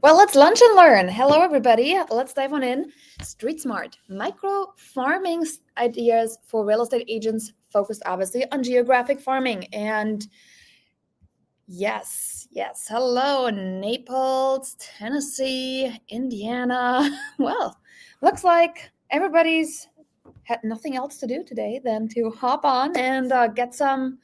Well, let's lunch and learn. Hello, everybody. Let's dive on in. Street Smart, micro farming ideas for real estate agents focused obviously on geographic farming. And yes. Hello, Naples, Tennessee, Indiana. Well, looks like everybody's had nothing else to do today than to hop on and get some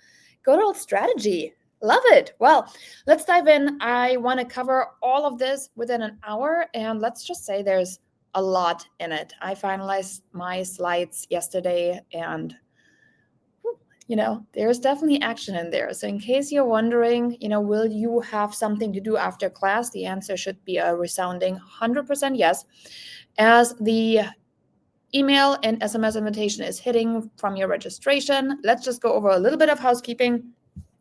good old strategy. Love it. Well, let's dive in. I want to cover all of this within an hour, and let's just say there's a lot in it. I finalized my slides yesterday, and there's definitely action in there. So, in case you're wondering, will you have something to do after class? The answer should be a resounding 100% yes, as the email and SMS invitation is hitting from your registration. Let's just go over a little bit of housekeeping.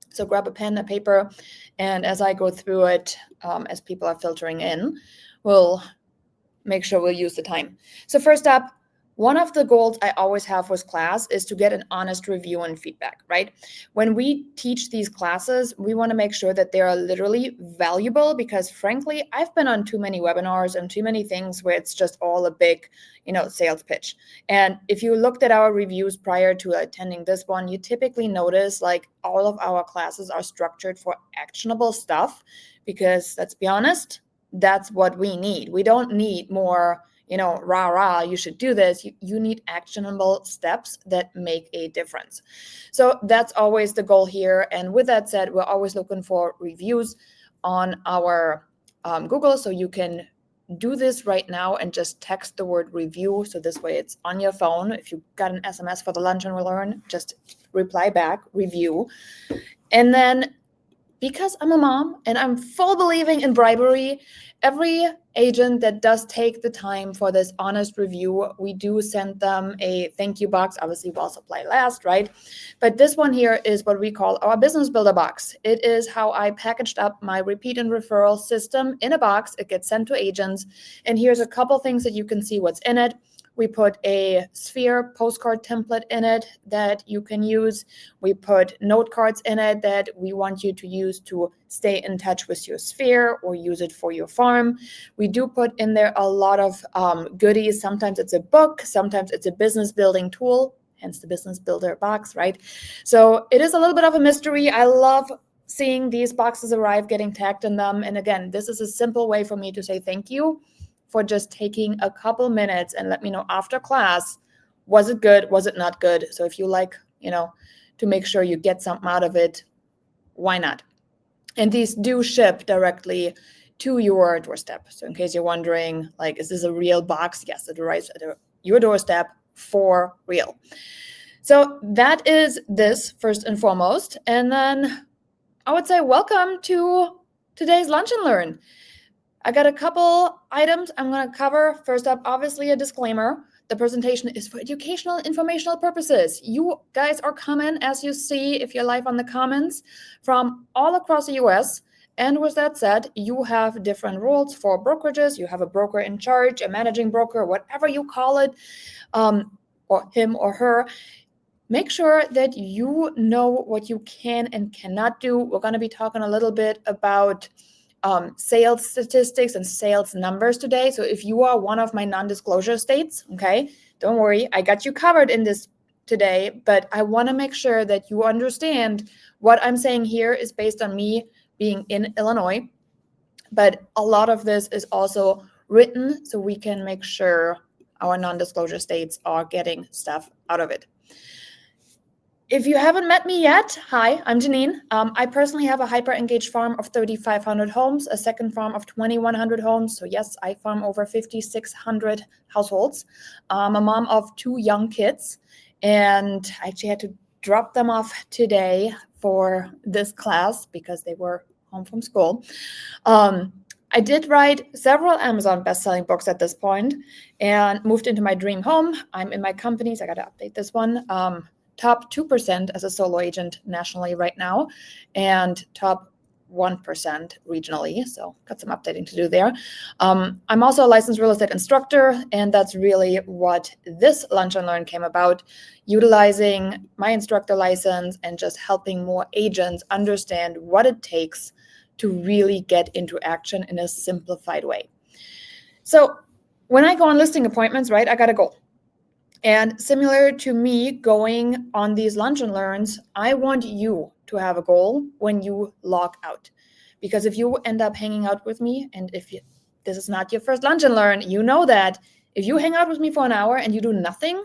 So grab a pen, a paper, and as I go through it, as people are filtering in, we'll make sure we'll use the time. So first up, one of the goals I always have with class is to get an honest review and feedback, right? When we teach these classes, we want to make sure that they are literally valuable because frankly, I've been on too many webinars and too many things where it's just all a big, sales pitch. And if you looked at our reviews prior to attending this one, you typically notice like all of our classes are structured for actionable stuff because let's be honest, that's what we need. We don't need more, rah, you should do this. You need actionable steps that make a difference. So that's always the goal here. And with that said, we're always looking for reviews on our Google. So you can do this right now and just text the word review. So this way it's on your phone. If you got an SMS for the lunch and learn, just reply back, review. And then because I'm a mom and I'm full believing in bribery, every agent that does take the time for this honest review, we do send them a thank you box. Obviously, while supply lasts, right? But this one here is what we call our business builder box. It is how I packaged up my repeat and referral system in a box. It gets sent to agents. And here's a couple things that you can see what's in it. We put a sphere postcard template in it that you can use. We put note cards in it that we want you to use to stay in touch with your sphere or use it for your farm. We do put in there a lot of goodies. Sometimes it's a book, sometimes it's a business building tool, hence the business builder box, right? So it is a little bit of a mystery. I love seeing these boxes arrive, getting tagged in them. And again, this is a simple way for me to say thank you for just taking a couple minutes and let me know after class, was it good? Was it not good? So if you like, to make sure you get something out of it, why not? And these do ship directly to your doorstep. So in case you're wondering, like, is this a real box? Yes, it arrives at your doorstep for real. So that is this first and foremost. And then I would say welcome to today's Lunch and Learn. I got a couple items I'm going to cover. First up, obviously a disclaimer. The presentation is for educational and informational purposes. You guys are coming, as you see, if you're live on the comments, from all across the US. And with that said, you have different rules for brokerages. You have a broker in charge, a managing broker, whatever you call it, or him or her. Make sure that you know what you can and cannot do. We're going to be talking a little bit about sales statistics and sales numbers today. So if you are one of my non-disclosure states, okay, don't worry, I got you covered in this today, but I want to make sure that you understand what I'm saying here is based on me being in Illinois, but a lot of this is also written so we can make sure our non-disclosure states are getting stuff out of it. If you haven't met me yet, hi, I'm Janine. I personally have a hyper-engaged farm of 3,500 homes, a second farm of 2,100 homes. So yes, I farm over 5,600 households. I'm a mom of 2 young kids, and I actually had to drop them off today for this class because they were home from school. I did write several Amazon best-selling books at this point and moved into my dream home. I'm in my companies. I got to update this one. Top 2% as a solo agent nationally right now, and top 1% regionally. So got some updating to do there. I'm also a licensed real estate instructor, and that's really what this Lunch and Learn came about, utilizing my instructor license and just helping more agents understand what it takes to really get into action in a simplified way. So when I go on listing appointments, right, I got a goal. And similar to me going on these lunch and learns, I want you to have a goal when you log out. Because if you end up hanging out with me, and this is not your first lunch and learn, you know that if you hang out with me for an hour and you do nothing,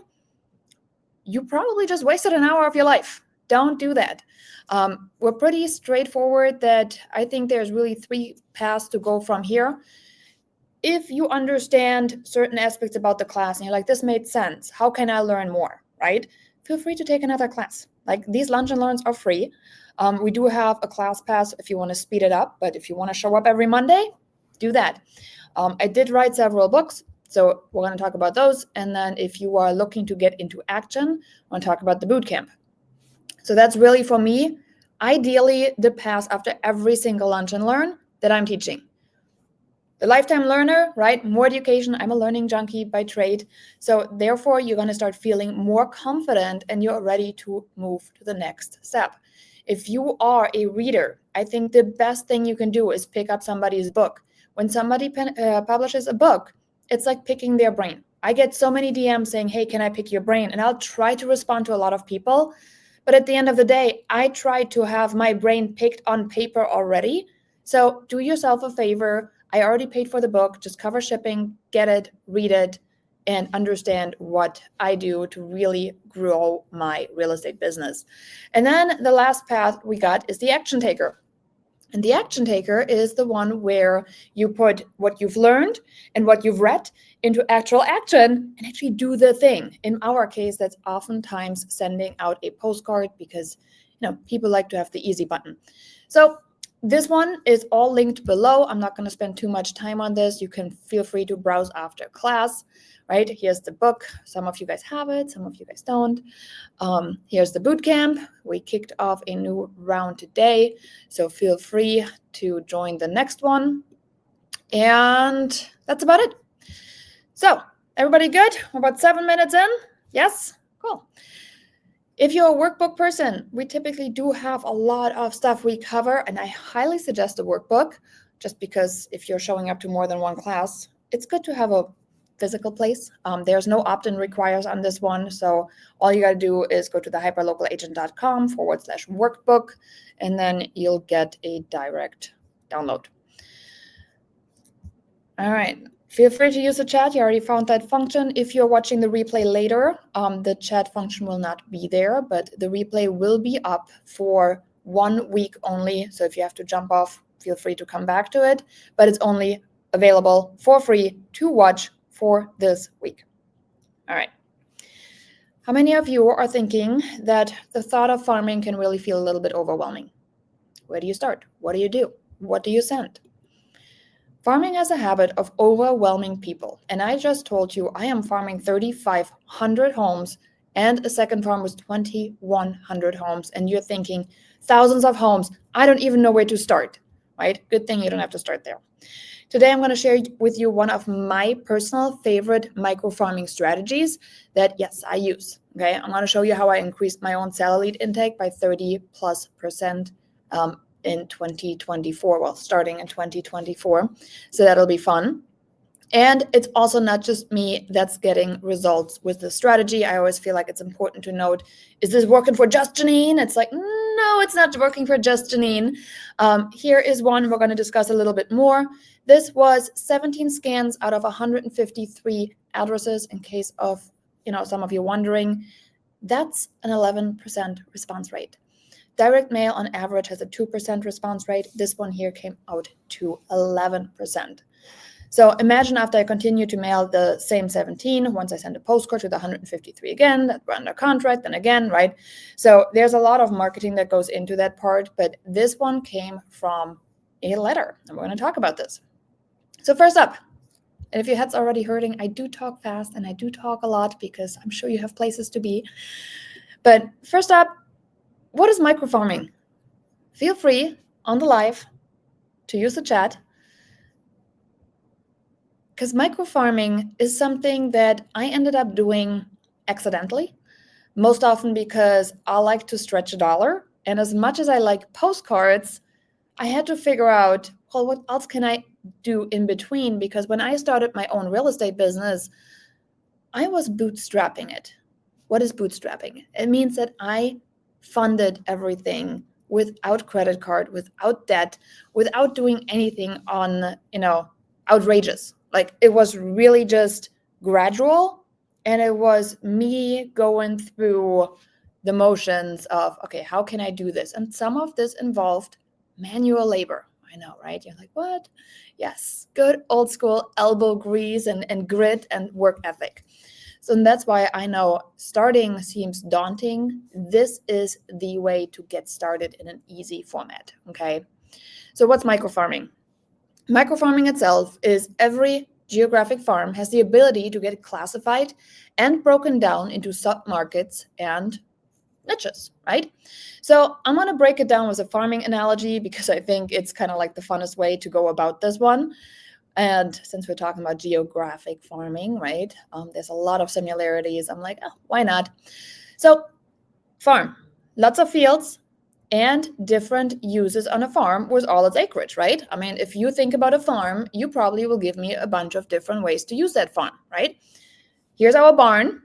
you probably just wasted an hour of your life. Don't do that. We're pretty straightforward that I think there's really 3 paths to go from here. If you understand certain aspects about the class and you're like, this made sense, how can I learn more, right? Feel free to take another class. Like, these lunch and learns are free. We do have a class pass if you want to speed it up, but if you want to show up every Monday, do that. I did write several books, so we're going to talk about those. And then if you are looking to get into action, I want to talk about the boot camp. So that's really, for me, ideally the pass after every single lunch and learn that I'm teaching. The lifetime learner, right? More education. I'm a learning junkie by trade. So therefore, you're going to start feeling more confident and you're ready to move to the next step. If you are a reader, I think the best thing you can do is pick up somebody's book. When somebody publishes a book, it's like picking their brain. I get so many DMs saying, hey, can I pick your brain? And I'll try to respond to a lot of people. But at the end of the day, I try to have my brain picked on paper already. So do yourself a favor. I already paid for the book. Just cover shipping, get it, read it, and understand what I do to really grow my real estate business. And then the last path we got is the action taker. And the action taker is the one where you put what you've learned and what you've read into actual action and actually do the thing. In our case, that's oftentimes sending out a postcard because, people like to have the easy button. So this one is all linked below. I'm not going to spend too much time on this. You can feel free to browse after class, right? Here's the book. Some of you guys have it. Some of you guys don't. Here's the boot camp. We kicked off a new round today, so feel free to join the next one. And that's about it. So everybody good? We're about 7 minutes in. Yes? Cool. If you're a workbook person, we typically do have a lot of stuff we cover, and I highly suggest a workbook just because if you're showing up to more than one class, it's good to have a physical place. There's no opt-in requires on this one, so all you got to do is go to the hyperlocalagent.com/workbook, and then you'll get a direct download. All right. Feel free to use the chat. You already found that function. If you're watching the replay later, the chat function will not be there, but the replay will be up for 1 week only. So if you have to jump off, feel free to come back to it, but it's only available for free to watch for this week. All right. How many of you are thinking that the thought of farming can really feel a little bit overwhelming? Where do you start? What do you do? What do you send? Farming has a habit of overwhelming people. And I just told you I am farming 3,500 homes and a second farm with 2,100 homes. And you're thinking thousands of homes. I don't even know where to start, right? Good thing you don't have to start there. Today, I'm going to share with you one of my personal favorite micro farming strategies that, yes, I use. Okay, I'm going to show you how I increased my own seller lead intake by 30+% in 2024, well, starting in 2024. So that'll be fun. And it's also not just me that's getting results with the strategy. I always feel like it's important to note, is this working for just Janine? It's like, no, it's not working for just Janine. Here is one we're going to discuss a little bit more. This was 17 scans out of 153 addresses, in case of, some of you wondering. That's an 11% response rate. Direct mail on average has a 2% response rate. This one here came out to 11%. So imagine after I continue to mail the same 17, once I send a postcard to the 153 again, that we're under contract, then again, right? So there's a lot of marketing that goes into that part, but this one came from a letter, and we're going to talk about this. So first up, and if your head's already hurting, I do talk fast and I do talk a lot because I'm sure you have places to be. But first up, what is microfarming? Feel free on the live to use the chat, because microfarming is something that I ended up doing accidentally, most often because I like to stretch a dollar. And as much as I like postcards, I had to figure out, well, what else can I do in between? Because when I started my own real estate business, I was bootstrapping it. What is bootstrapping? It means that I funded everything without credit card, without debt, without doing anything on, outrageous. Like, it was really just gradual, and it was me going through the motions of, okay, how can I do this? And some of this involved manual labor. I know, right? You're like, what? Yes, good old school elbow grease and grit and work ethic. So that's why I know starting seems daunting. This is the way to get started in an easy format, okay? So what's microfarming? Microfarming itself is every geographic farm has the ability to get classified and broken down into submarkets and niches, right? So I'm going to break it down with a farming analogy because I think it's kind of like the funnest way to go about this one. And since we're talking about geographic farming, right, there's a lot of similarities. I'm like, oh, why not? So farm, lots of fields and different uses on a farm with all its acreage, right? I mean, if you think about a farm, you probably will give me a bunch of different ways to use that farm, right? Here's our barn,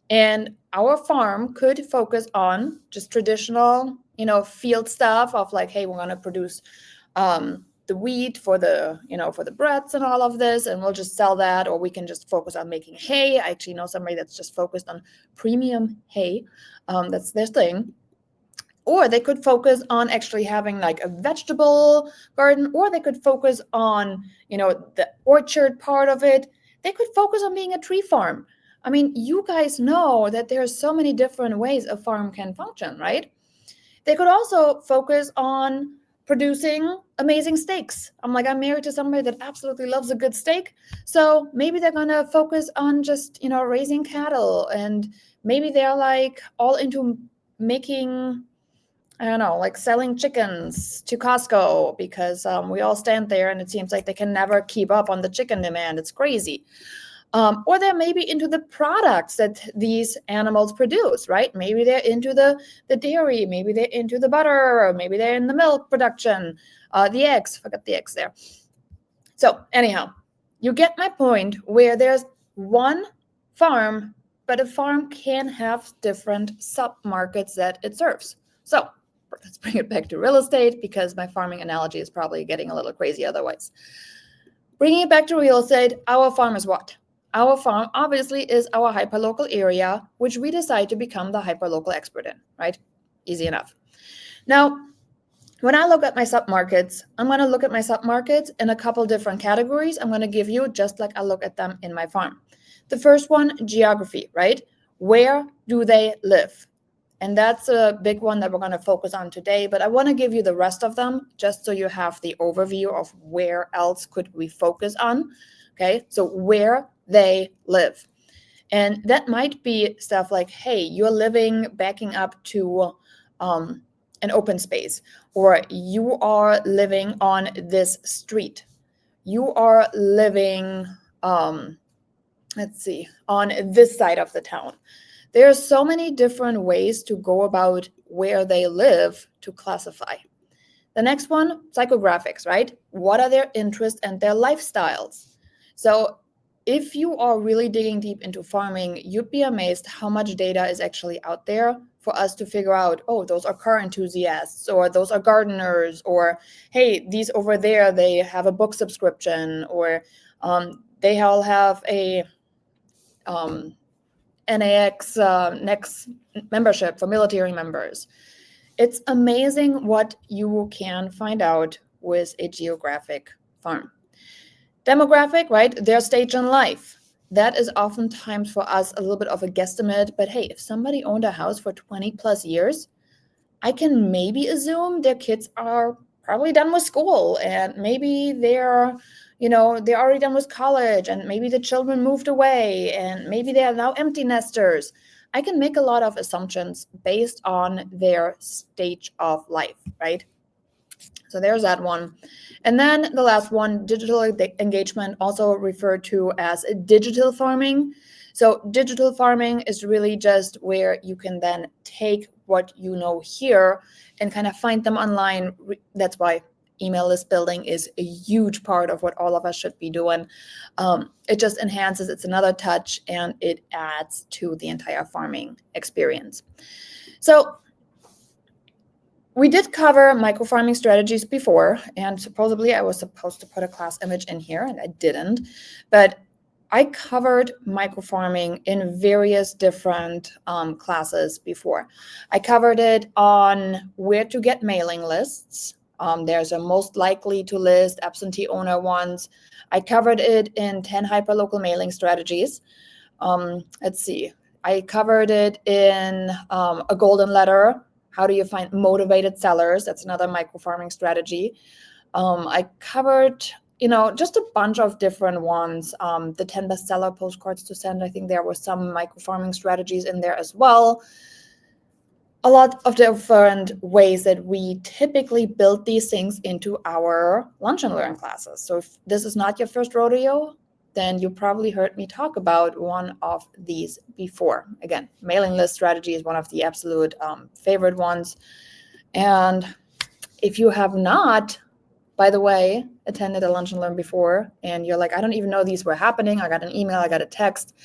and our farm could focus on just traditional, field stuff of like, hey, we're going to produce the wheat for the, for the breads and all of this, and we'll just sell that. Or we can just focus on making hay. I actually know somebody that's just focused on premium hay. That's their thing. Or they could focus on actually having like a vegetable garden, or they could focus on, the orchard part of it. They could focus on being a tree farm. I mean, you guys know that there are so many different ways a farm can function, right? They could also focus on producing amazing steaks. I'm married to somebody that absolutely loves a good steak. So maybe they're going to focus on just, raising cattle, and maybe they're like all into making, I don't know, like selling chickens to Costco because we all stand there and it seems like they can never keep up on the chicken demand. It's crazy. Or they're maybe into the products that these animals produce, right? Maybe they're into the dairy, maybe they're into the butter, or maybe they're in the milk production, the eggs, forgot the eggs there. So anyhow, you get my point, where there's one farm, but a farm can have different sub-markets that it serves. So let's bring it back to real estate, because my farming analogy is probably getting a little crazy otherwise. Bringing it back to real estate, our farm is what? Our farm obviously is our hyperlocal area, which we decide to become the hyperlocal expert in, right? Easy enough. Now, when I look at my submarkets, I'm going to look at my submarkets in a couple different categories. I'm going to give you just like I look at them in my farm. The first one, geography, right? Where do they live? And that's a big one that we're going to focus on today, but I want to give you the rest of them just so you have the overview of where else could we focus on. Okay, so where they live. And that might be stuff like, hey, you're living backing up to an open space, or you are living on this street. You are living, on this side of the town. There are so many different ways to go about where they live to classify. The next one, psychographics, right? What are their interests and their lifestyles? So if you are really digging deep into farming, you'd be amazed how much data is actually out there for us to figure out, oh, those are car enthusiasts, or those are gardeners, or hey, these over there, they have a book subscription, or they all have a NAX next membership for military members. It's amazing what you can find out with a geographic farm. Demographic, right? Their stage in life. That is oftentimes for us a little bit of a guesstimate, but hey, if somebody owned a house for 20 plus years, I can maybe assume their kids are probably done with school, and maybe they're already done with college, and maybe the children moved away, and maybe they are now empty nesters. I can make a lot of assumptions based on their stage of life, right? So there's that one. And then the last one, digital engagement, also referred to as digital farming. So digital farming is really just where you can then take what you know here and kind of find them online. That's why email list building is a huge part of what all of us should be doing. It just enhances, it's another touch, and it adds to the entire farming experience. So we did cover micro farming strategies before, and supposedly I was supposed to put a class image in here, and I didn't. But I covered micro farming in various different classes before. I covered it on where to get mailing lists. There's a most likely to list, absentee owner ones. I covered it in 10 hyperlocal mailing strategies. Let's see. I covered it in a golden letter. How do you find motivated sellers? That's another micro farming strategy. I covered, just a bunch of different ones. The 10 bestseller postcards to send. I think there were some micro farming strategies in there as well. A lot of different ways that we typically build these things into our Lunch and Learn classes. So if this is not your first rodeo, then you probably heard me talk about one of these before. Again, mailing list strategy is one of the absolute favorite ones. And if you have not, by the way, attended a Lunch and Learn before, and you're like, I don't even know these were happening, I got an email, I got a text,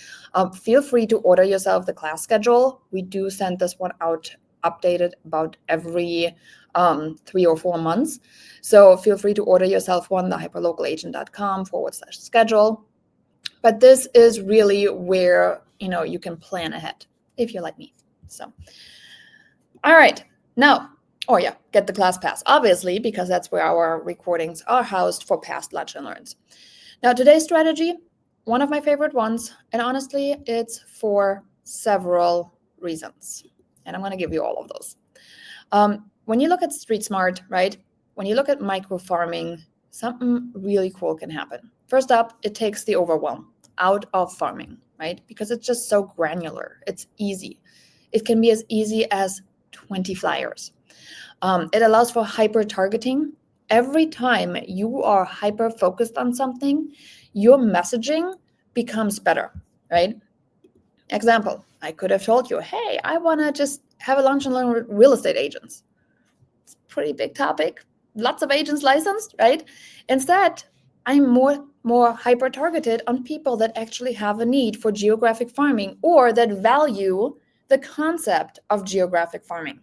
feel free to order yourself the class schedule. We do send this one out updated about every 3 or 4 months. So feel free to order yourself one, the hyperlocalagent.com/schedule. But this is really where, you can plan ahead if you're like me. So, all right, now, get the class pass, obviously, because that's where our recordings are housed for past Lunch and Learns. Now, today's strategy, one of my favorite ones, and honestly, it's for several reasons. And I'm going to give you all of those. When you look at Street Smart, right, when you look at micro farming, something really cool can happen. First up, it takes the overwhelm out of farming, right? Because it's just so granular. It's easy. It can be as easy as 20 flyers. It allows for hyper targeting. Every time you are hyper focused on something, your messaging becomes better, right? Example, I could have told you, hey, I want to just have a Lunch and Learn with real estate agents. It's a pretty big topic. Lots of agents licensed, right? Instead, I'm more hyper targeted on people that actually have a need for geographic farming or that value the concept of geographic farming.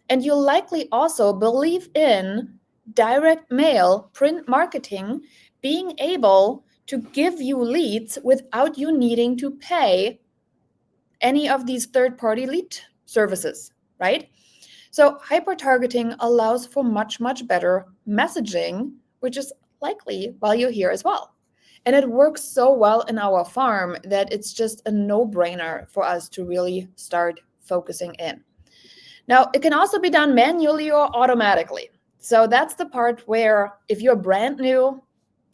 And you'll likely also believe in direct mail print marketing being able to give you leads without you needing to pay any of these third-party lead services, right? So hyper-targeting allows for much, much better messaging, which is likely why you're here as well. And it works so well in our farm that it's just a no-brainer for us to really start focusing in. Now, it can also be done manually or automatically. So that's the part where if you're brand new,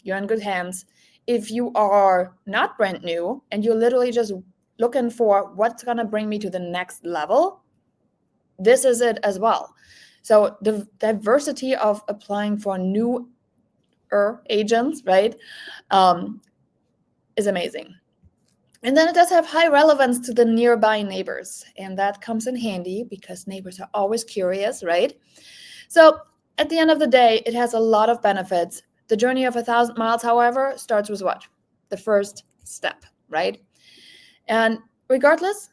you're in good hands. If you are not brand new and you're literally just looking for what's going to bring me to the next level, this is it as well. So the diversity of applying for newer agents, right, is amazing. And then it does have high relevance to the nearby neighbors. And that comes in handy because neighbors are always curious, right? So at the end of the day, it has a lot of benefits. The journey of 1,000 miles, however, starts with what? The first step, right? And regardless,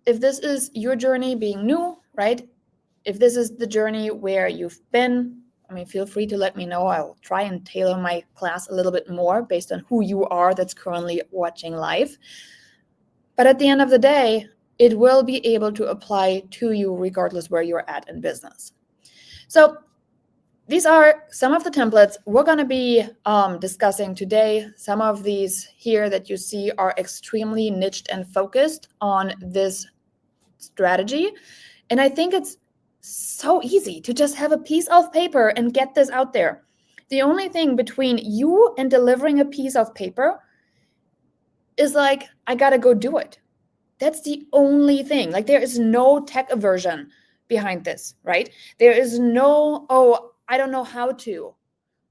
if this is your journey being new, right? If this is the journey where you've been, feel free to let me know. I'll try and tailor my class a little bit more based on who you are that's currently watching live. But at the end of the day, it will be able to apply to you regardless where you're at in business. So these are some of the templates we're going to be discussing today. Some of these here that you see are extremely niched and focused on this strategy. And I think it's so easy to just have a piece of paper and get this out there. The only thing between you and delivering a piece of paper is like, I got to go do it. That's the only thing. Like, there is no tech aversion behind this, right? There is no, I don't know how to.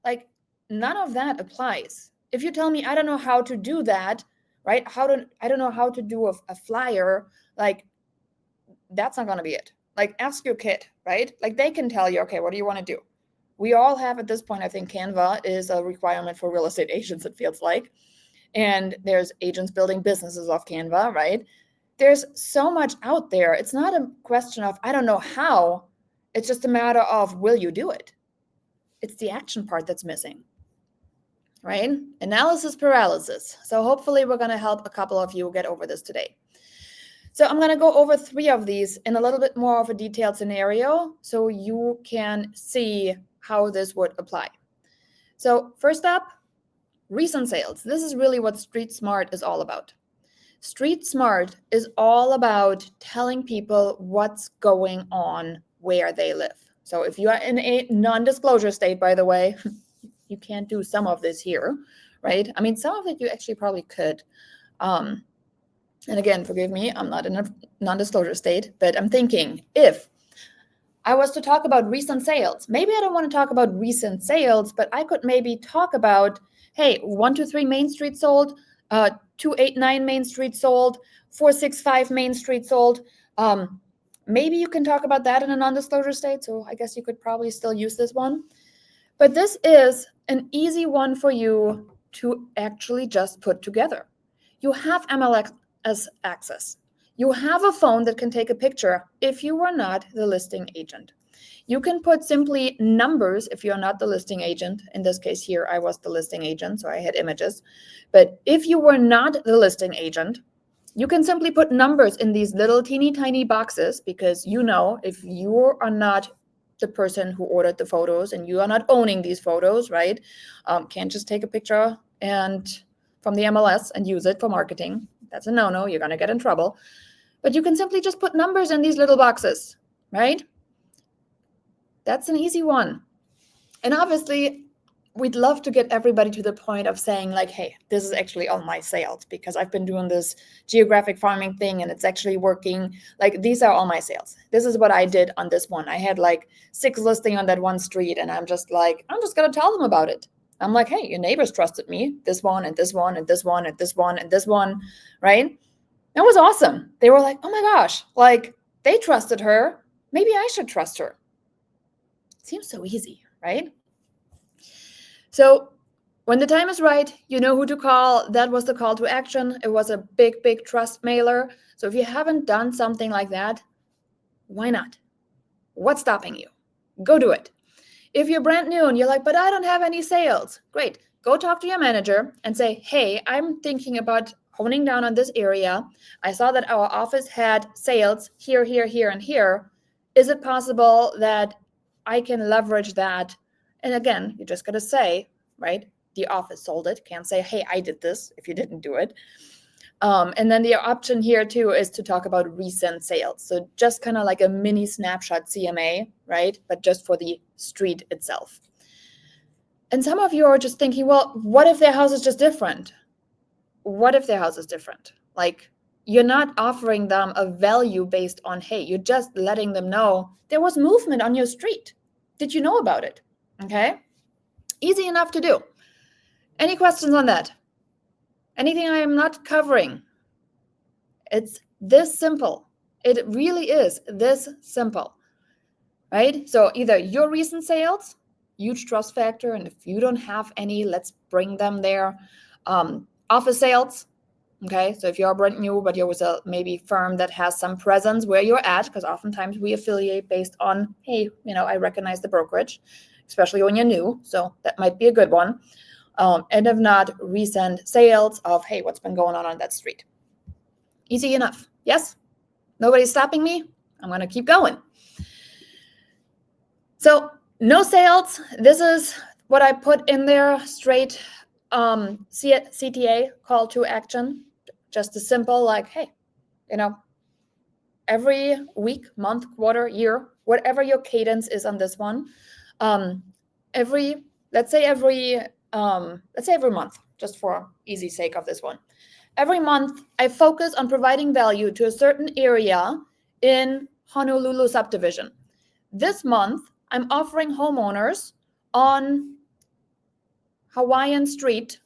Like, none of that applies. If you tell me I don't know how to do that, right? I don't know how to do a flyer, like, that's not going to be it. Like, ask your kid, right? Like, they can tell you, okay, what do you want to do? We all have at this point, I think Canva is a requirement for real estate agents, it feels like. And there's agents building businesses off Canva, right? There's so much out there. It's not a question of, I don't know how. It's just a matter of, will you do it? It's the action part that's missing, right? Analysis paralysis. So hopefully we're going to help a couple of you get over this today. So I'm going to go over 3 of these in a little bit more of a detailed scenario so you can see how this would apply. So first up, recent sales. This is really what Street Smart is all about. Street Smart is all about telling people what's going on where they live. So if you are in a non-disclosure state, by the way, you can't do some of this here, right? I mean, some of it you actually probably could. And again, forgive me, I'm not in a non-disclosure state, but I'm thinking if I was to talk about recent sales, maybe I don't want to talk about recent sales, but I could maybe talk about, hey, 123 Main Street sold, 289 Main Street sold, 465 Main Street sold. Maybe you can talk about that in a non-disclosure state, so I guess you could probably still use this one. But this is an easy one for you to actually just put together. You have MLS access. You have a phone that can take a picture if you were not the listing agent. You can put simply numbers if you're not the listing agent. In this case here, I was the listing agent, so I had images. But if you were not the listing agent, you can simply put numbers in these little teeny tiny boxes, because you know if you are not the person who ordered the photos and you are not owning these photos, right? Can't just take a picture and from the MLS and use it for marketing. That's a no-no. You're going to get in trouble. But you can simply just put numbers in these little boxes, right? That's an easy one. And obviously, we'd love to get everybody to the point of saying like, hey, this is actually all my sales because I've been doing this geographic farming thing and it's actually working. Like, these are all my sales. This is what I did on this one. I had like 6 listings on that one street, and I'm just going to tell them about it. I'm like, hey, your neighbors trusted me. This one and this one and this one and this one and this one, right? That was awesome. They were like, oh my gosh, like they trusted her. Maybe I should trust her. Seems so easy, right? So when the time is right, you know who to call. That was the call to action. It was a big, big trust mailer. So if you haven't done something like that, why not? What's stopping you? Go do it. If you're brand new and you're like, but I don't have any sales, great. Go talk to your manager and say, hey, I'm thinking about honing down on this area. I saw that our office had sales here, here, here, and here. Is it possible that I can leverage that? And again, you just got to say, right, the office sold it. Can't say, hey, I did this if you didn't do it. And then the option here too is to talk about recent sales. So just kind of like a mini snapshot CMA, right? But just for the street itself. And some of you are just thinking, well, what if their house is just different? What if their house is different? Like, you're not offering them a value based on, hey, you're just letting them know there was movement on your street. Did you know about it? Okay. Easy enough to do. Any questions on that? Anything I am not covering? It's this simple. It really is this simple, right? So either your recent sales, huge trust factor, and if you don't have any, let's bring them there. Office sales, okay? So if you're brand new, but you're with a maybe firm that has some presence where you're at, because oftentimes we affiliate based on, hey, I recognize the brokerage, especially when you're new. So that might be a good one. And if not, recent sales of, hey, what's been going on that street? Easy enough. Yes? Nobody's stopping me? I'm going to keep going. So no sales. This is what I put in there, straight CTA, call to action. Just a simple like, hey, every week, month, quarter, year, whatever your cadence is on this one, let's say every month, just for easy sake of this one. Every month, I focus on providing value to a certain area in Honolulu subdivision. This month, I'm offering homeowners on Hawaiian Street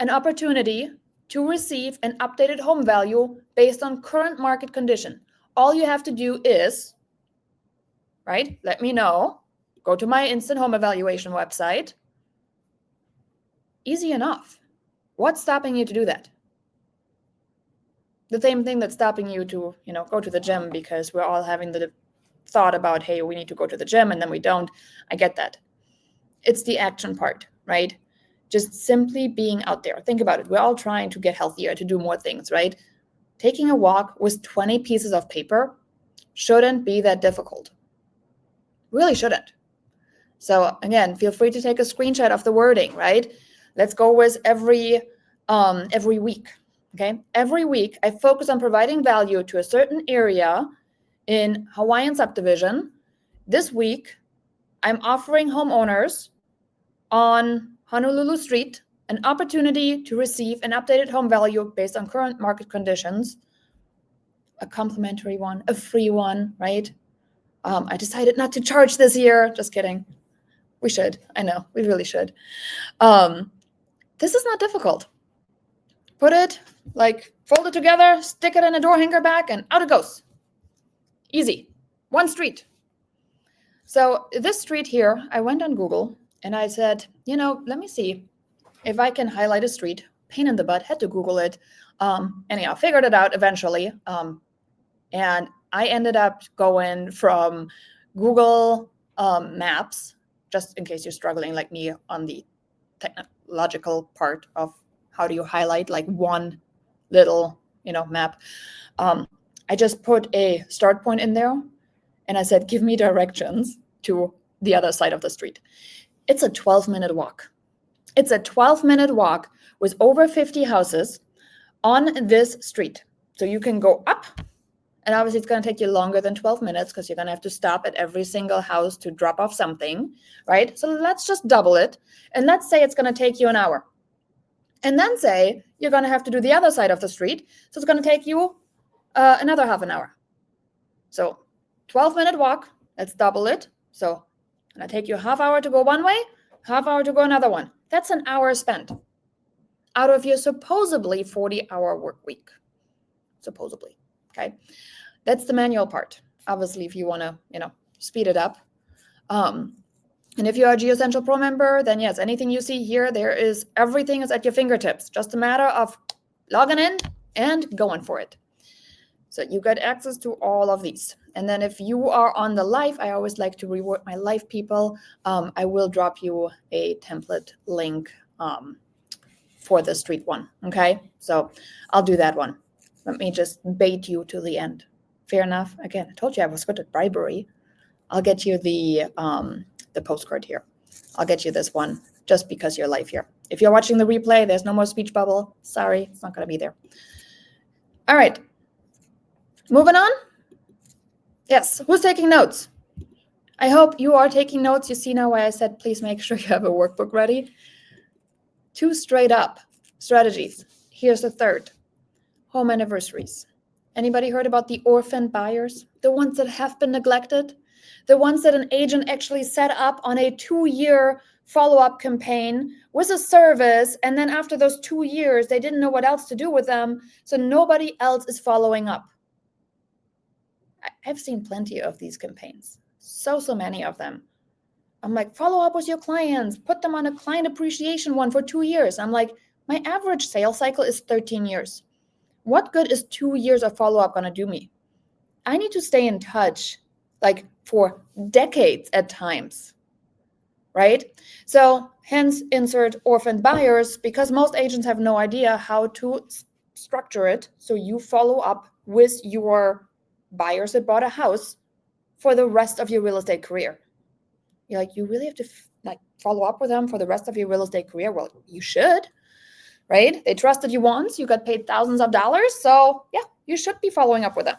an opportunity to receive an updated home value based on current market condition. All you have to do is, right, let me know go to my instant home evaluation website. Easy enough. What's stopping you to do that? The same thing that's stopping you to, go to the gym, because we're all having the thought about, hey, we need to go to the gym, and then we don't. I get that. It's the action part, right? Just simply being out there. Think about it. We're all trying to get healthier, to do more things, right? Taking a walk with 20 pieces of paper shouldn't be that difficult. Really shouldn't. So again, feel free to take a screenshot of the wording, right? Let's go with every week. Okay, every week I focus on providing value to a certain area in Hawaiian subdivision. This week, I'm offering homeowners on Honolulu Street an opportunity to receive an updated home value based on current market conditions, a complimentary one, a free one, right? I decided not to charge this year. Just kidding. We should. I know. We really should. This is not difficult. Put it, fold it together, stick it in a door hanger back, and out it goes. Easy. One street. So this street here, I went on Google and I said, let me see if I can highlight a street. Pain in the butt, had to Google it. Anyhow, figured it out eventually. And I ended up going from Google Maps, just in case you're struggling like me on the technological part of how do you highlight one little, map. I just put a start point in there and I said, give me directions to the other side of the street. It's a 12-minute walk. It's a 12-minute walk with over 50 houses on this street. So you can go up, and obviously it's going to take you longer than 12 minutes because you're going to have to stop at every single house to drop off something, right? So let's just double it. And let's say it's going to take you an hour. And then say you're going to have to do the other side of the street. So it's going to take you another half an hour. So 12-minute walk, let's double it. So it's going to take you a half hour to go one way, half hour to go another one. That's an hour spent out of your supposedly 40-hour work week. Supposedly, okay? That's the manual part. Obviously, if you want to, speed it up. And if you are a GeoCentral Pro member, then yes, anything you see here, everything is at your fingertips. Just a matter of logging in and going for it. So you get access to all of these. And then if you are on the live, I always like to reward my live people. I will drop you a template link for the street one, okay? So I'll do that one. Let me just bait you to the end. Fair enough. Again, I told you I was good at bribery. I'll get you the postcard here. I'll get you this one just because you're live here. If you're watching the replay, there's no more speech bubble. Sorry, it's not going to be there. All right. Moving on. Yes, who's taking notes? I hope you are taking notes. You see now why I said please make sure you have a workbook ready. 2 straight up strategies. Here's the third. Home anniversaries. Anybody heard about the orphan buyers? The ones that have been neglected? The ones that an agent actually set up on a 2-year follow-up campaign with a service, and then after those 2 years, they didn't know what else to do with them, so nobody else is following up. I've seen plenty of these campaigns. So many of them. I'm like, follow up with your clients. Put them on a client appreciation one for 2 years. I'm like, my average sales cycle is 13 years. What good is 2 years of follow-up going to do me? I need to stay in touch for decades at times, right? So hence insert orphan buyers, because most agents have no idea how to structure it so you follow up with your buyers that bought a house for the rest of your real estate career. You're like, you really have to follow up with them for the rest of your real estate career? Well, you should, right? They trusted you once, you got paid thousands of dollars. So yeah, you should be following up with them.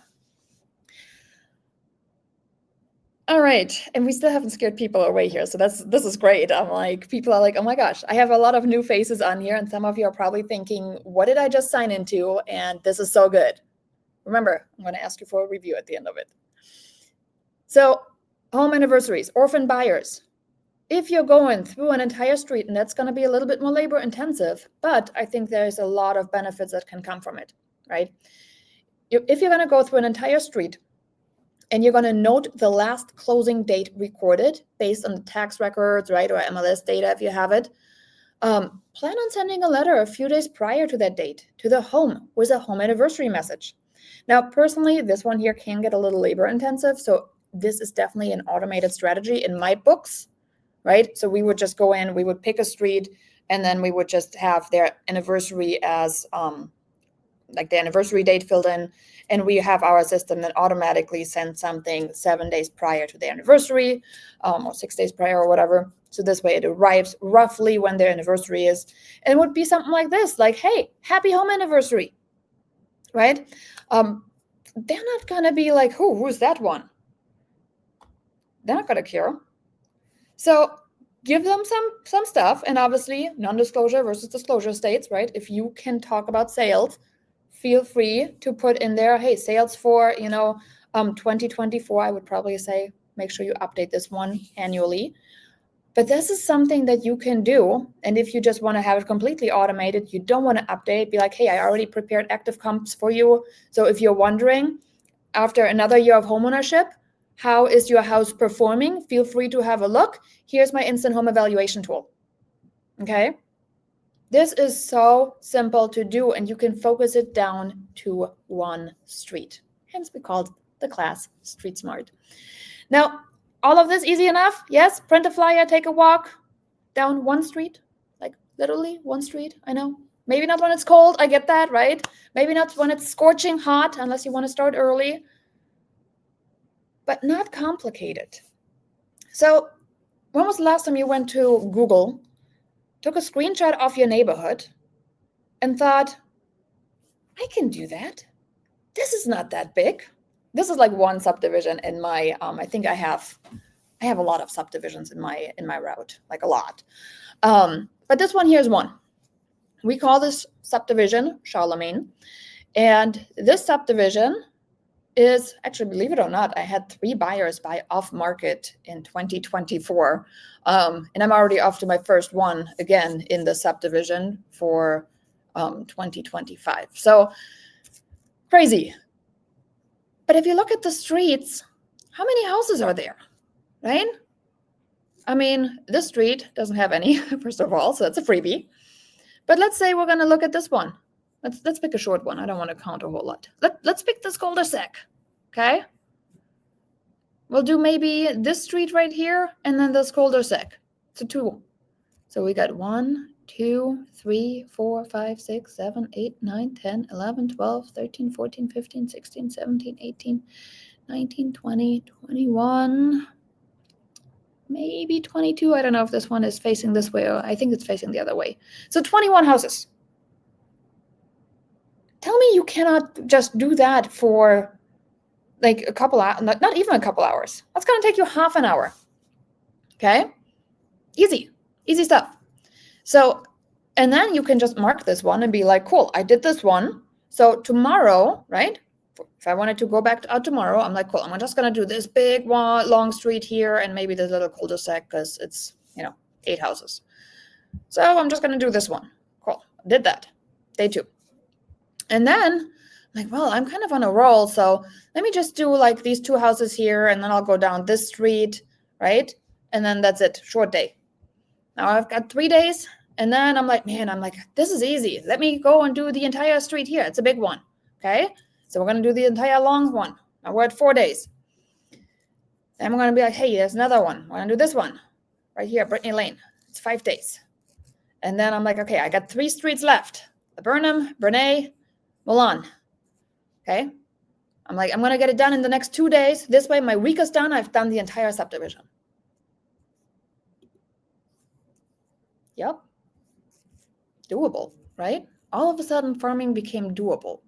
All right. And we still haven't scared people away here. So this is great. I'm like, people are like, oh my gosh, I have a lot of new faces on here. And some of you are probably thinking, what did I just sign into? And this is so good. Remember, I'm going to ask you for a review at the end of it. So home anniversaries, orphan buyers. If you're going through an entire street, and that's going to be a little bit more labor intensive, but I think there's a lot of benefits that can come from it, right? If you're going to go through an entire street and you're going to note the last closing date recorded based on the tax records, right, or MLS data if you have it. Plan on sending a letter a few days prior to that date to the home with a home anniversary message. Now, personally, this one here can get a little labor intensive, so this is definitely an automated strategy in my books, right? So we would just go in, we would pick a street, and then we would just have their anniversary as like the anniversary date filled in, and we have our system that automatically sends something 7 days prior to the anniversary, or 6 days prior or whatever. So this way it arrives roughly when their anniversary is. And it would be something like this, like, hey, happy home anniversary, right? They're not gonna be like, who's that one? They're not gonna care. So give them some stuff, and obviously non-disclosure versus disclosure states, right? If you can talk about sales, feel free to put in there, hey, sales for 2024. I would probably say make sure you update this one annually. But this is something that you can do. And if you just want to have it completely automated, you don't want to update, be like, hey, I already prepared active comps for you. So if you're wondering, after another year of homeownership, how is your house performing? Feel free to have a look. Here's my instant home evaluation tool. Okay? This is so simple to do, and you can focus it down to one street. Hence, we called the class Street Smart. Now, all of this easy enough? Yes, print a flyer, take a walk down one street, like literally one street. I know. Maybe not when it's cold. I get that, right? Maybe not when it's scorching hot, unless you want to start early. But not complicated. So, when was the last time you went to Google, took a screenshot of your neighborhood, and thought, I can do that. This is not that big. This is like one subdivision in my, I think I have a lot of subdivisions in my route, like a lot. But this one here is one. We call this subdivision Charlemagne. And this subdivision is actually, believe it or not, I had 3 buyers buy off market in 2024. And I'm already off to my first one again in the subdivision for 2025. So crazy. But if you look at the streets, how many houses are there, right? I mean, this street doesn't have any, first of all, so that's a freebie. But let's say we're going to look at this one. Let's pick a short one. I don't want to count a whole lot. Let's pick this cul-de-sac, okay? We'll do maybe this street right here and then this cul-de-sac. It's a 2. So we got 1, 2, 3, 4, 5, 6, 7, 8, 9, 10, 11, 12, 13, 14, 15, 16, 17, 18, 19, 20, 21, maybe 22. I don't know if this one is facing this way, or I think it's facing the other way. So 21 houses. Tell me you cannot just do that for like a couple hours, not even a couple hours. That's going to take you half an hour. Okay? Easy stuff. So, and then you can just mark this one and be like, cool, I did this one. So tomorrow, right? If I wanted to go back out tomorrow, I'm like, cool, I'm just going to do this big long street here and maybe this little cul-de-sac because it's, 8 houses. So I'm just going to do this one. Cool. Did that. Day 2. And then I'm like, well, I'm kind of on a roll. So let me just do like these 2 houses here and then I'll go down this street, right? And then that's it. Short day. Now I've got 3 days. And then I'm like, this is easy. Let me go and do the entire street here. It's a big one. Okay. So we're going to do the entire long one. Now we're at 4 days. Then we're going to be like, hey, there's another one. We're going to do this one right here, Brittany Lane. It's 5 days. And then I'm like, okay, I got 3 streets left. Burnham, Brene, Milan. Okay. I'm like, I'm going to get it done in the next 2 days. This way, my week is done. I've done the entire subdivision. Yep. Doable, right? All of a sudden, farming became doable.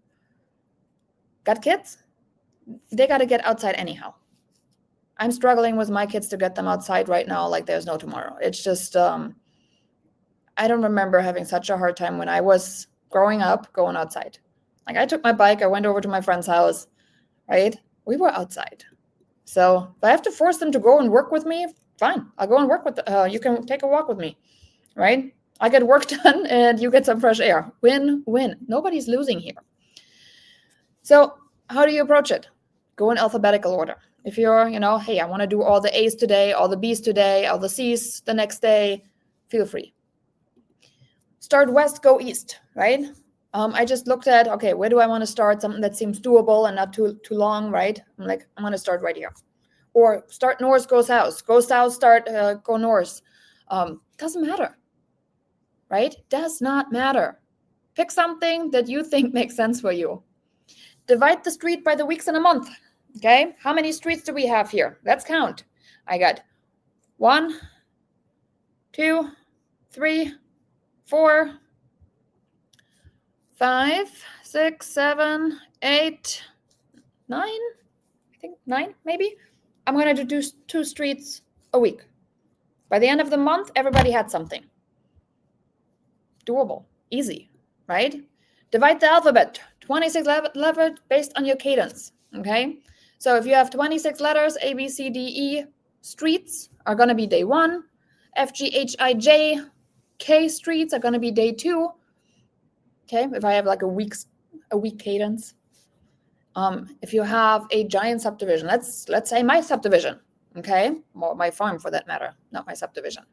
Got kids? They got to get outside anyhow. I'm struggling with my kids to get them outside right now like there's no tomorrow. It's just, I don't remember having such a hard time when I was growing up going outside. Like I took my bike, I went over to my friend's house, right? We were outside. So if I have to force them to go and work with me, fine. I'll go and work with you can take a walk with me, right? I get work done and you get some fresh air. Win-win. Nobody's losing here. So how do you approach it? Go in alphabetical order. If you're, hey, I want to do all the A's today, all the B's today, all the C's the next day, feel free. Start west, go east, right? I just looked at, okay, where do I want to start? Something that seems doable and not too long, right? I'm going to start right here. Or start north, go south. Go south, go north. Doesn't matter, right? Does not matter. Pick something that you think makes sense for you. Divide the street by the weeks in a month, okay? How many streets do we have here? Let's count. I got 1, 2, 3, 4, 5, 6, 7, 8, 9. I think 9, maybe. I'm going to do 2 streets a week. By the end of the month, everybody had something. Doable, easy, right? Divide the alphabet, 26 letters based on your cadence, okay? So if you have 26 letters, A, B, C, D, E, streets are going to be day 1. F, G, H, I, J, K streets are going to be day 2. Okay, if I have like a week cadence. If you have a giant subdivision, let's say my subdivision, okay, or my farm for that matter, not my subdivision,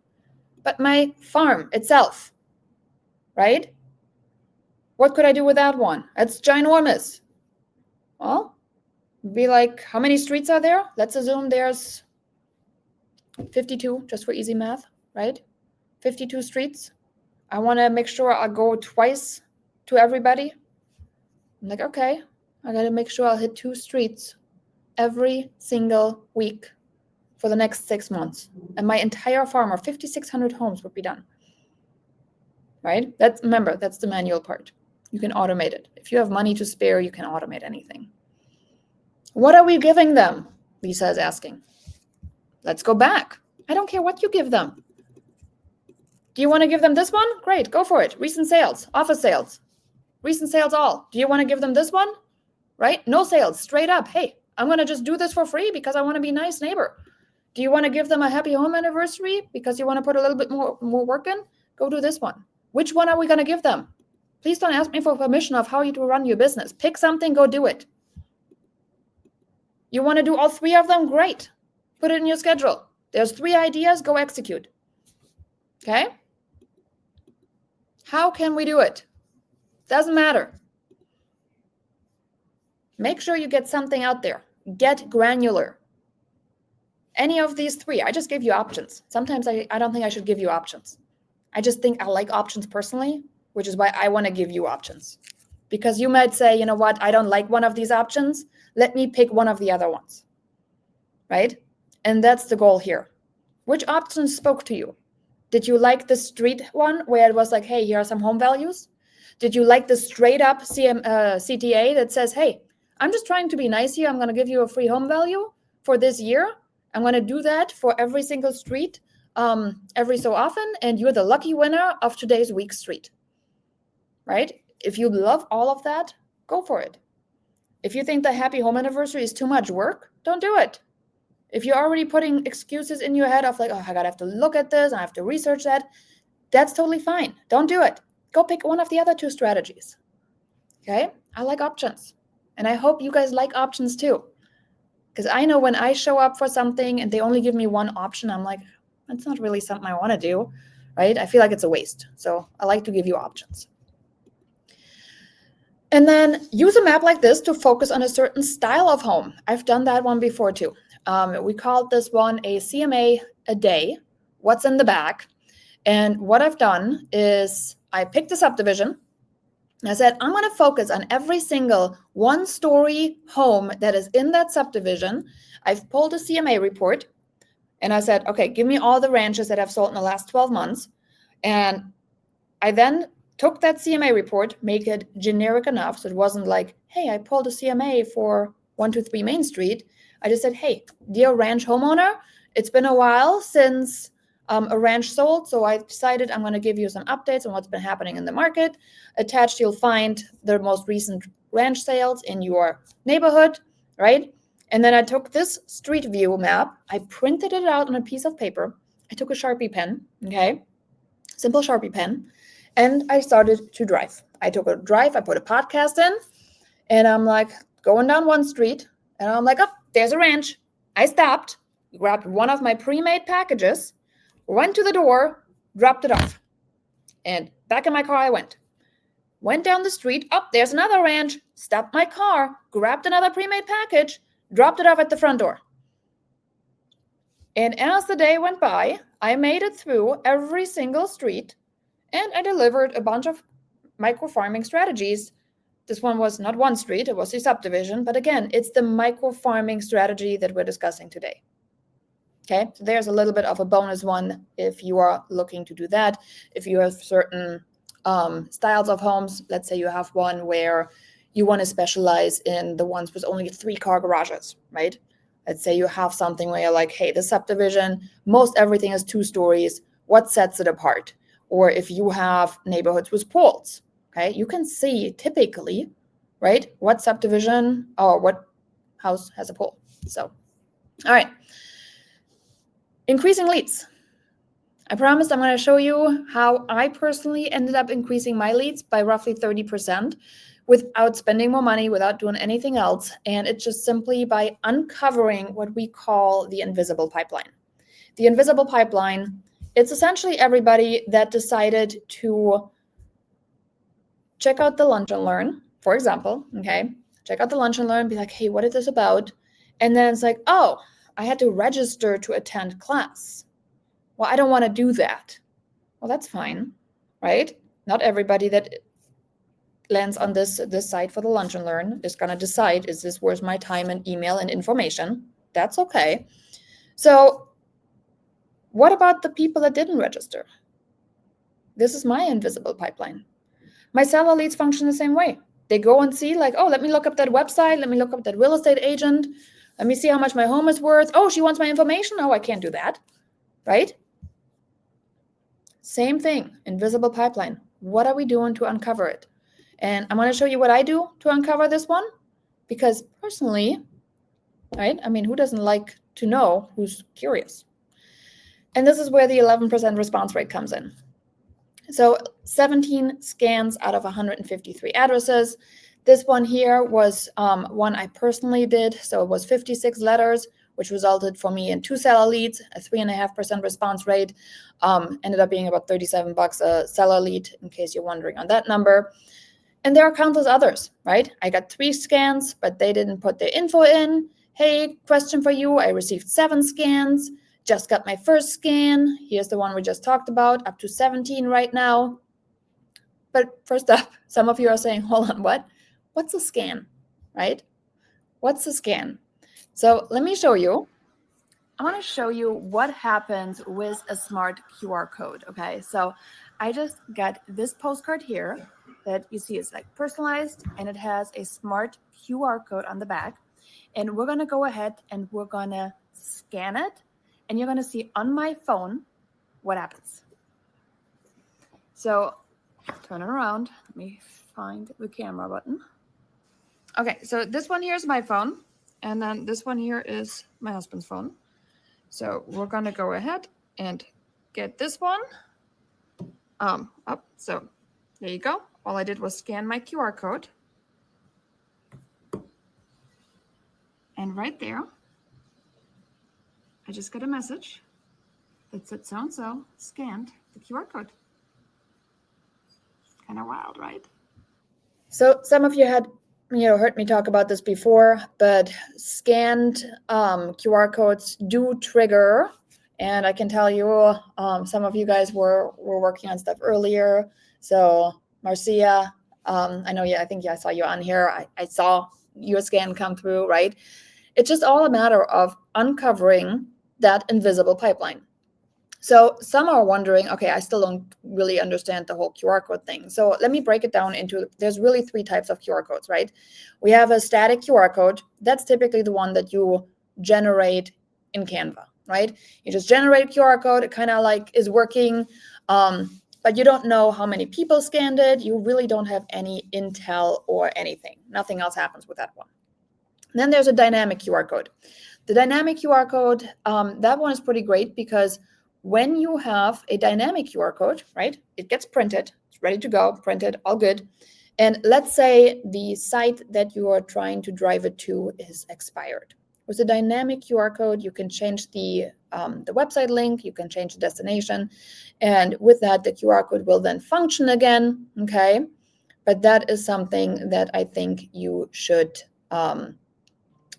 but my farm itself, right? What could I do with that one? It's ginormous. Well, be like, how many streets are there? Let's assume there's 52, just for easy math, right? 52 streets. I want to make sure I go twice to everybody. I'm like, okay, I got to make sure I'll hit 2 streets every single week for the next 6 months. And my entire farm of 5,600 homes would be done. Right? Remember, that's the manual part. You can automate it. If you have money to spare, you can automate anything. What are we giving them? Lisa is asking. Let's go back. I don't care what you give them. Do you want to give them this one? Great, go for it. Recent sales, office sales, recent sales all. Do you want to give them this one? Right? No sales, straight up. Hey, I'm going to just do this for free because I want to be a nice neighbor. Do you want to give them a happy home anniversary because you want to put a little bit more work in? Go do this one. Which one are we going to give them? Please don't ask me for permission of how you to run your business. Pick something, go do it. You want to do all 3 of them? Great. Put it in your schedule. There's 3 ideas, go execute. Okay? How can we do it? Doesn't matter. Make sure you get something out there. Get granular. Any of these 3, I just gave you options. Sometimes I don't think I should give you options. I just think I like options personally, which is why I want to give you options. Because you might say, you know what, I don't like one of these options. Let me pick one of the other ones. Right? And that's the goal here. Which options spoke to you? Did you like the street one where it was like, hey, here are some home values? Did you like the straight up CTA that says, hey, I'm just trying to be nice here. I'm going to give you a free home value for this year. I'm going to do that for every single street every so often. And you're the lucky winner of today's week street. Right? If you love all of that, go for it. If you think the happy home anniversary is too much work, don't do it. If you're already putting excuses in your head of like, oh, I gotta have to look at this, I have to research that, that's totally fine. Don't do it. Go pick one of the other 2 strategies. Okay? I like options. And I hope you guys like options too. Because I know when I show up for something and they only give me one option, I'm like, that's not really something I want to do, right? I feel like it's a waste. So I like to give you options. And then use a map like this to focus on a certain style of home. I've done that one before too. We called this one a CMA a day, what's in the back. And what I've done is I picked a subdivision. I said, I'm going to focus on every single 1-story home that is in that subdivision. I've pulled a CMA report and I said, okay, give me all the ranches that I've sold in the last 12 months. And I then took that CMA report, make it generic enough so it wasn't like, hey, I pulled a CMA for 123 Main Street. I just said, hey, dear ranch homeowner, it's been a while since a ranch sold, so I decided I'm going to give you some updates on what's been happening in the market. Attached, you'll find the most recent ranch sales in your neighborhood, right? And then I took this street view map, I printed it out on a piece of paper. I took a Sharpie pen, okay? Simple Sharpie pen. And I started to drive. I took a drive, I put a podcast in, and I'm like going down one street, and I'm like, oh, there's a ranch. I stopped, grabbed one of my pre-made packages, went to the door, dropped it off, and back in my car I went down the street. Oh, there's another ranch. Stopped my car, grabbed another pre-made package, dropped it off at the front door. And as the day went by, I made it through every single street, and I delivered a bunch of micro-farming strategies. This one was not one street, it was a subdivision. But again, it's the micro-farming strategy that we're discussing today. Okay, so there's a little bit of a bonus one if you are looking to do that. If you have certain styles of homes, let's say you have one where you want to specialize in the ones with only 3-car garages, right? Let's say you have something where you're like, hey, the subdivision, most everything is 2 stories. What sets it apart? Or if you have neighborhoods with pools, okay, you can see typically, right, what subdivision or what house has a pool. So, all right. Increasing leads. I promised I'm going to show you how I personally ended up increasing my leads by roughly 30% without spending more money, without doing anything else. And it's just simply by uncovering what we call the invisible pipeline. The invisible pipeline, it's essentially everybody that decided to check out the Lunch and Learn, for example, okay? Check out the Lunch and Learn, be like, hey, what is this about? And then it's like, oh, I had to register to attend class. Well, I don't want to do that. Well, that's fine, right? Not everybody that lands on this site for the Lunch and Learn is going to decide, is this worth my time and email and information? That's okay. So what about the people that didn't register? This is my invisible pipeline. My seller leads function the same way. They go and see like, oh, let me look up that website. Let me look up that real estate agent. Let me see how much my home is worth. Oh, she wants my information. Oh, I can't do that, right? Same thing, invisible pipeline. What are we doing to uncover it? And I'm going to show you what I do to uncover this one, because personally, right, I mean, who doesn't like to know, who's curious? And this is where the 11% response rate comes in. So 17 scans out of 153 addresses. This one here was one I personally did. So it was 56 letters, which resulted for me in 2 seller leads, a 3.5% response rate. Ended up being about $37 a seller lead, in case you're wondering on that number. And there are countless others, right? I got 3 scans, but they didn't put their info in. Hey, question for you. I received 7 scans. Just got my first scan. Here's the one we just talked about, up to 17 right now. But first up, some of you are saying, hold on, what? What's a scan, right? What's a scan? So let me show you. I want to show you what happens with a smart QR code, okay? So I just got this postcard here that you see is like personalized, and it has a smart QR code on the back. And we're going to go ahead and we're going to scan it, and you're going to see on my phone what happens. So turn it around. Let me find the camera button. Okay, so this one here is my phone, and then this one here is my husband's phone. So we're going to go ahead and get this one up. So there you go. All I did was scan my QR code. And right there, I just got a message that said so-and-so scanned the QR code. Kind of wild, right? So some of you had heard me talk about this before, but scanned QR codes do trigger. And I can tell you, some of you guys were working on stuff earlier. So Marcia, I think I saw you on here. I saw your scan come through, right? It's just all a matter of uncovering that invisible pipeline. So some are wondering, okay, I still don't really understand the whole QR code thing. So let me break it down into, there's really 3 types of QR codes, right? We have a static QR code. That's typically the one that you generate in Canva, right? You just generate a QR code. It kind of like is working, but you don't know how many people scanned it. You really don't have any intel or anything. Nothing else happens with that one. And then there's a dynamic QR code. The dynamic QR code, that one is pretty great because when you have a dynamic QR code, right, it gets printed, it's ready to go, printed, all good. And let's say the site that you are trying to drive it to is expired, With a dynamic QR code, you can change the website link, you can change the destination, and with that, the QR code will then function again, okay? But that is something that I think you should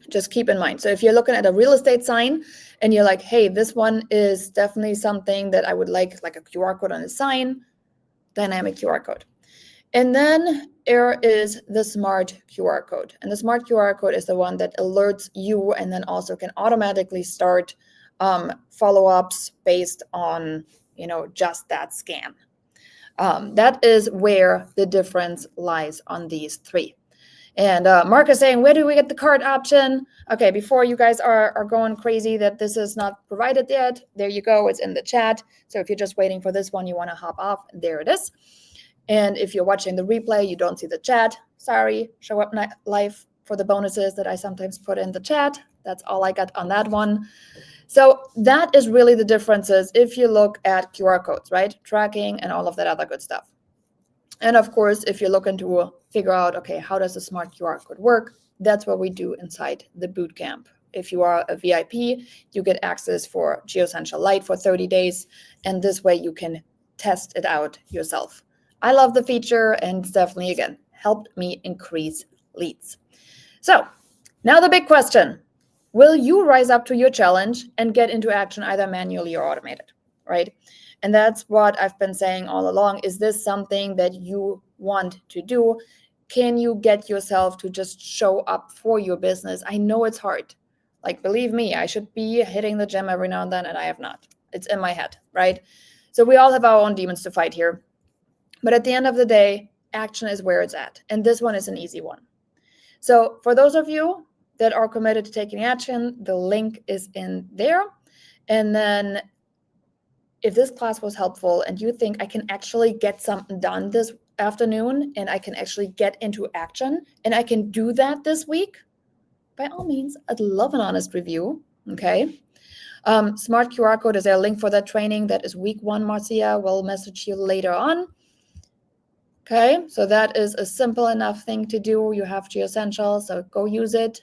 just keep in mind. So if you're looking at a real estate sign and you're like, hey, this one is definitely something that I would like a QR code on the sign, dynamic QR code. And then there is the smart QR code. And the smart QR code is the one that alerts you and then also can automatically start follow-ups based on, just that scan. That is where the difference lies on these three. And Mark is saying, where do we get the card option? Okay, before you guys are going crazy that this is not provided yet, there you go, it's in the chat. So if you're just waiting for this one, you want to hop off, there it is. And if you're watching the replay, you don't see the chat, sorry, show up live for the bonuses that I sometimes put in the chat. That's all I got on that one. So that is really the differences if you look at QR codes, right? Tracking and all of that other good stuff. And of course, if you're looking to figure out, okay, how does a smart QR code work? That's what we do inside the bootcamp. If you are a VIP, you get access for GeoCentral Lite for 30 days. And this way you can test it out yourself. I love the feature and it's definitely, again, helped me increase leads. So now the big question, will you rise up to your challenge and get into action either manually or automated, right? And that's what I've been saying all along. Is this something that you want to do? Can you get yourself to just show up for your business? I know it's hard. Like, believe me, I should be hitting the gym every now and then, and I have not. It's in my head, right? So we all have our own demons to fight here. But at the end of the day, action is where it's at. And this one is an easy one. So for those of you that are committed to taking action, the link is in there. And then if this class was helpful and you think I can actually get something done this afternoon and I can actually get into action and I can do that this week, by all means, I'd love an honest review, okay? Smart QR code is there a link for that training. That is week 1, Marcia. We'll message you later on. Okay, so that is a simple enough thing to do. You have GeoCentral, so go use it.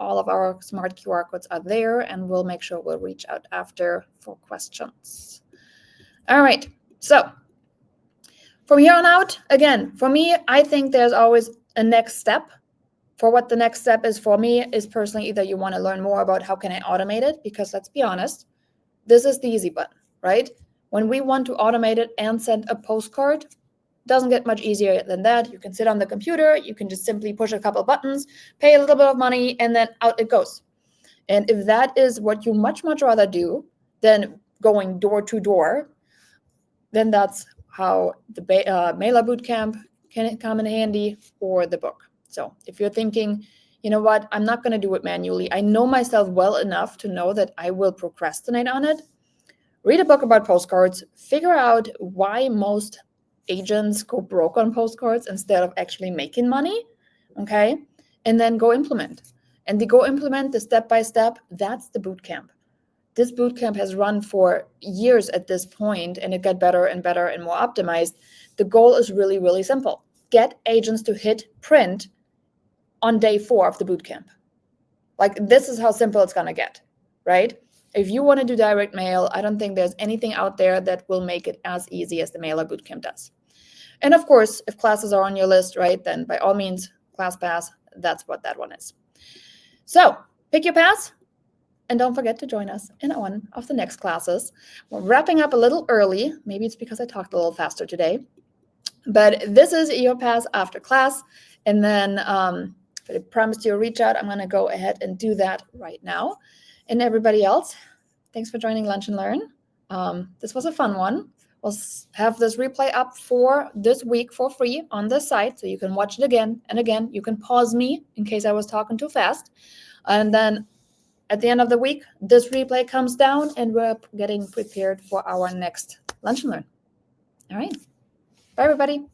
All of our smart QR codes are there, and we'll make sure we'll reach out after for questions. All right, so from here on out, again, for me, I think there's always a next step. For what the next step is for me is personally either you want to learn more about how can I automate it, because let's be honest, this is the easy button, right? When we want to automate it and send a postcard, doesn't get much easier than that. You can sit on the computer, you can just simply push a couple buttons, pay a little bit of money, and then out it goes. And if that is what you much rather do than going door to door, then that's how the Mailer Bootcamp can come in handy, or the book. So if you're thinking, you know what, I'm not going to do it manually, I know myself well enough to know that I will procrastinate on it, read a book about postcards, figure out why most agents go broke on postcards instead of actually making money, okay? And then go implement. And the step-by-step, that's the bootcamp. This bootcamp has run for years at this point, and it got better and better and more optimized. The goal is really, really simple. Get agents to hit print on day 4 of the bootcamp. Like, this is how simple it's gonna get, right? If you want to do direct mail, I don't think there's anything out there that will make it as easy as the Mailer Bootcamp does. And of course, if classes are on your list, right, then by all means, ClassPass, that's what that one is. So pick your pass and don't forget to join us in one of the next classes. We're wrapping up a little early. Maybe it's because I talked a little faster today. But this is your pass after class. And then I promised you a reach out. I'm going to go ahead and do that right now. And everybody else, thanks for joining Lunch and Learn. This was a fun one. We'll have this replay up for this week for free on the site, so you can watch it again and again. You can pause me in case I was talking too fast. And then at the end of the week, this replay comes down and we're getting prepared for our next Lunch and Learn. All right. Bye, everybody.